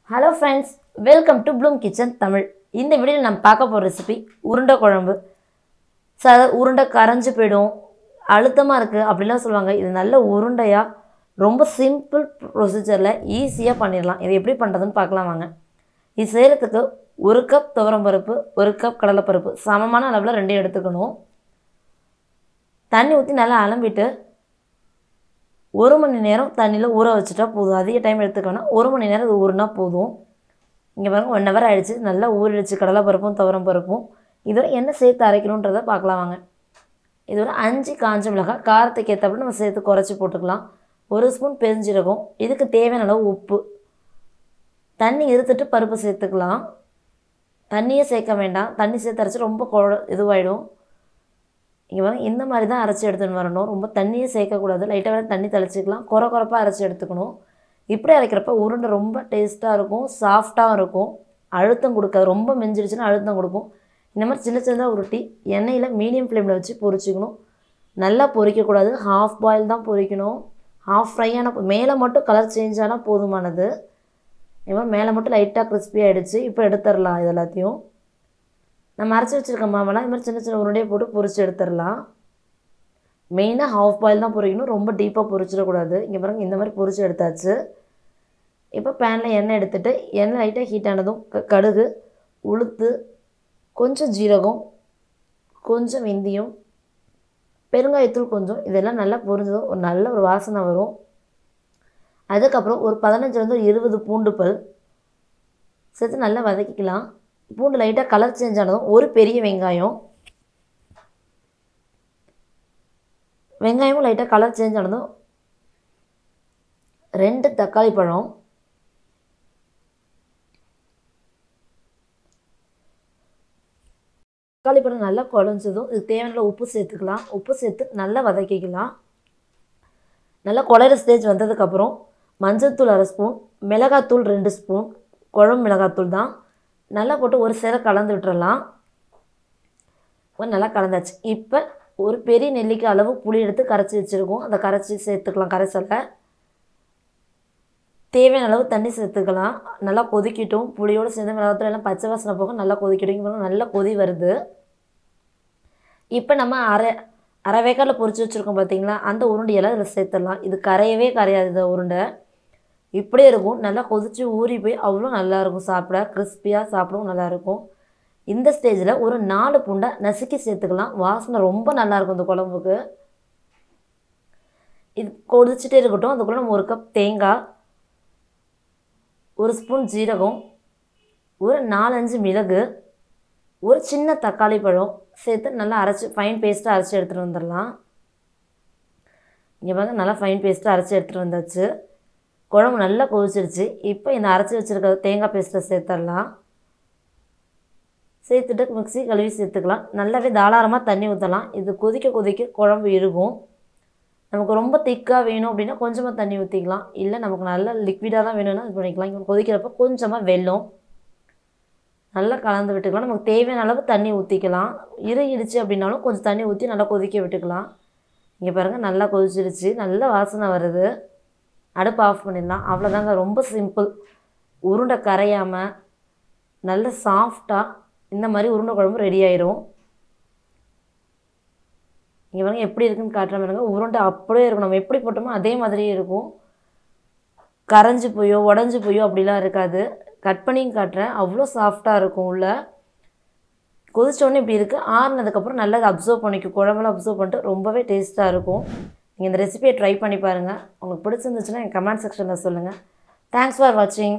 Hello friends, welcome to Bloom Kitchen Tamil. இந்த வீடியோல நம்ம பார்க்க போற ரெசிபி உருண்டை குழம்பு. உருண்டை கரஞ்சு போய்டும், அழுத்தமா இருக்கு அப்படிலாம் சொல்வாங்க. இது நல்ல உருண்டையா ரொம்ப சிம்பிள் ப்ரொசீஜர்ல ஈஸியா பண்ணிரலாம். இது எப்படி பண்றதுன்னு பார்க்கலாம் வாங்க. இது செய்யிறதுக்கு 1 கப் துவரம் பருப்பு, 1 கப் கடலை பருப்பு சமமான அளவுல ரெண்டையும் எடுத்துக்கணும். தண்ணி ஊத்தி நல்லா அலம்பிட்டு 1 மணி நேரம் தண்ணில ஊற வச்சிட்டா போதும். அதிக டைம் எடுத்துக்க வேணாம். 1 மணி நேரம் இது ஊறினா போதும். இங்க பாருங்க 1 ஹவர் ஆயிடுச்சு. நல்லா ஊறிடுச்சு கடலை பருப்பும் துவரம் பருப்பும். இதோட என்ன சேர்த்து அரைக்கணும்ன்றத பார்க்கலாம் வாங்க. இதோட 5 காஞ்ச மிளகாய் காரத்துக்கு ஏத்தபடி நம்ம சேர்த்து குறைச்சு போட்டுக்கலாம். 1 ஸ்பூன் பெருஞ்சீரகம், இதுக்கு தேவையான அளவு உப்பு. தண்ணி இருத்துட்டு பருப்பு சேர்த்துக்கலாம். தண்ணியே சேர்க்க வேண்டாம். தண்ணி சேர்த்து அரைச்சு ரொம்ப இதுவாயிடும். இங்க பாருங்க இந்த மாதிரி தான் அரைச்சு எடுத்துட்டு வரணும். ரொம்ப தண்ணியே சேர்க்க கூடாது. லைட்டா வேற தண்ணி தெளிச்சுக்கலாம். கொரகொரப்பா அரைச்சு எடுத்துக்கணும். இப்படி அரைக்கிறப்ப உருண்டை ரொம்ப டேஸ்டா இருக்கும், சாஃப்ட்டா இருக்கும். அழுத்தம் கொடுக்காது. ரொம்ப மெஞ்சிடுச்சுனா அழுத்தம் கொடுக்கும். இந்த மாதிரி சின்ன சின்னதா உருட்டி எண்ணெயில மீடியம் ஃப்ளேம்ல வச்சு பொரிச்சுக்கணும். நல்லா பொரிக்க கூடாது. ஹாஃப் பாயில் தான் பொரிக்கணும். ஹாஃப் ஃப்ரை ஆன மேலே மட்டும் கலர் சேஞ்ச் ஆனா போதுமானது. இந்த மேலே மட்டும் லைட்டா கிறிஸ்பி ஆயிடுச்சு. இப்போ எடுத்துறலாம் இது எல்லாத்தையும். நம்ம அரைச்சு வச்சிருக்க மாவெல்லாம் இந்த மாதிரி சின்ன சின்ன உருண்டையை போட்டு பொரிச்சு எடுத்துடலாம். மெயினாக ஹாஃப் பாயில் தான் பொரிக்கணும். ரொம்ப டீப்பாக பொரிச்சிடக்கூடாது. இங்கே பாருங்க இந்த மாதிரி பொரிச்சு எடுத்தாச்சு. இப்போ பேனில் எண்ணெய் எடுத்துட்டு எண்ணெய் லைட்டாக ஹீட் ஆனதும் கடுகு, உளுத்து, கொஞ்சம் ஜீரகம், கொஞ்சம் வெந்தயம், பெருங்காயத்தூள் கொஞ்சம், இதெல்லாம் நல்லா பொரிஞ்சதும் ஒரு நல்ல ஒரு வாசனை வரும். அதுக்கப்புறம் ஒரு 15லேருந்து 20 பூண்டு பல் சேர்த்து நல்லா வதக்கிக்கலாம். பூண்டு லைட்டாக கலர் சேஞ்ச் ஆனதும் ஒரு பெரிய வெங்காயமும் லைட்டாக கலர் சேஞ்ச் ஆனதும் 2 தக்காளி பழம், தக்காளி பழம் நல்லா குழஞ்சதும் இதுக்கு தேவையான உப்பு சேர்த்துக்கலாம். உப்பு சேர்த்து நல்லா வதக்கிக்கலாம். நல்லா குழையிற ஸ்டேஜ் வந்ததுக்கப்புறம் மஞ்சள்தூள் 1/2 ஸ்பூன், மிளகாத்தூள் 2 ஸ்பூன், குழம்பு மிளகாத்தூள் தான், நல்லா போட்டு ஒரு சேர கலந்து விட்டுறலாம். நல்லா கலந்தாச்சு. இப்போ ஒரு பெரிய நெல்லிக்காய் அளவு புளி எடுத்து கரைச்சி வச்சுருக்கோம். அதை கரைச்சி சேர்த்துக்கலாம். கரைசலை தேவையான அளவு தண்ணி சேர்த்துக்கலாம். நல்லா கொதிக்கட்டும். புளியோடு சேர்ந்து மிளகாத்தூள் எல்லாம் பச்சை வாசனை போக நல்லா கொதிக்கட்டும். இங்கே நல்லா கொதி வருது. இப்போ நம்ம அரை வேக்காடில் பொரிச்சு வச்சுருக்கோம் பார்த்தீங்களா, அந்த உருண்டையெல்லாம் இதில் சேர்த்துடலாம். இது கரையவே கரையாது. இந்த உருண்டை இப்படியே இருக்கும். நல்லா கொதித்து ஊறி போய் அவ்வளோ நல்லாயிருக்கும். சாப்பிட கிறிஸ்பியாக சாப்பிடவும் நல்லாயிருக்கும். இந்த ஸ்டேஜில் ஒரு 4 பூண்டை நசுக்கி சேர்த்துக்கலாம். வாசனை ரொம்ப நல்லாயிருக்கும் இந்த குழம்புக்கு. இது கொதிச்சுட்டே இருக்கட்டும். அதுக்குள்ளே நம்ம 1 கப் தேங்காய், 1 ஸ்பூன் ஜீரகம், ஒரு 4-5 மிளகு, ஒரு சின்ன தக்காளி பழம் சேர்த்து நல்லா அரைச்சி ஃபைன் பேஸ்ட்டாக அரைச்சி எடுத்துகிட்டு வந்துடலாம். இங்கே பாருங்க நல்லா ஃபைன் பேஸ்ட்டாக அரைச்சி எடுத்துகிட்டு வந்தாச்சு. குழம்பு நல்லா கொதிச்சிருச்சு. இப்போ இந்த அரைச்சி வச்சுருக்க தேங்காய் பேஸ்ட்டை சேர்த்துடலாம். சேர்த்துட்டு மிக்ஸி கழுவி சேர்த்துக்கலாம். நல்லாவே தாராளமாக தண்ணி ஊற்றலாம். இது கொதிக்க கொதிக்க குழம்பு இருக்கும். நமக்கு ரொம்ப திக்காக வேணும் அப்படின்னா கொஞ்சமாக தண்ணி ஊற்றிக்கலாம். இல்லை நமக்கு நல்லா லிக்விடாக தான் வேணும்னா இது பண்ணிக்கலாம். இங்கே கொதிக்கிறப்ப கொஞ்சமாக வெல்லம் நல்லா கலந்து விட்டுக்கலாம். நமக்கு தேவையான அளவு தண்ணி ஊற்றிக்கலாம். இறுகிடுச்சு அப்படின்னாலும் கொஞ்சம் தண்ணி ஊற்றி நல்லா கொதிக்க விட்டுக்கலாம். இங்கே பாருங்கள் நல்லா கொதிச்சிருச்சு. நல்ல வாசனை வருது. அடுப்பு ஆஃப் பண்ணிடலாம். அவ்வளோதாங்க. ரொம்ப சிம்பிள். உருண்டை கரையாமல் நல்ல சாஃப்டாக இந்த மாதிரி உருண்டை குழம்பு ரெடி ஆயிரும். இங்கே பாருங்க எப்படி இருக்குன்னு காட்டுற மாதிரிங்க. உருண்டை அப்படியே இருக்கும். நம்ம எப்படி போட்டோமோ அதே மாதிரியே இருக்கும். கரைஞ்சி போயோ உடஞ்சி போயோ அப்படிலாம் இருக்காது. கட் பண்ணியும் காட்டுறேன். அவ்வளோ சாஃப்டாக இருக்கும். உள்ள கொதிச்சோடனே இப்படி இருக்குது. ஆறுனதுக்கப்புறம் நல்லா அப்சர்வ் பண்ணிக்கும். குழம்புலாம் அப்சர்வ் பண்ணிட்டு ரொம்பவே டேஸ்ட்டாக இருக்கும். நீங்கள் இந்த ரெசிபியை ட்ரை பண்ணி பாருங்கள். உங்களுக்கு பிடிச்சிருந்துச்சுன்னா என் கமெண்ட் செக்ஷனில் சொல்லுங்கள். தேங்க்ஸ் ஃபார் வாட்சிங்.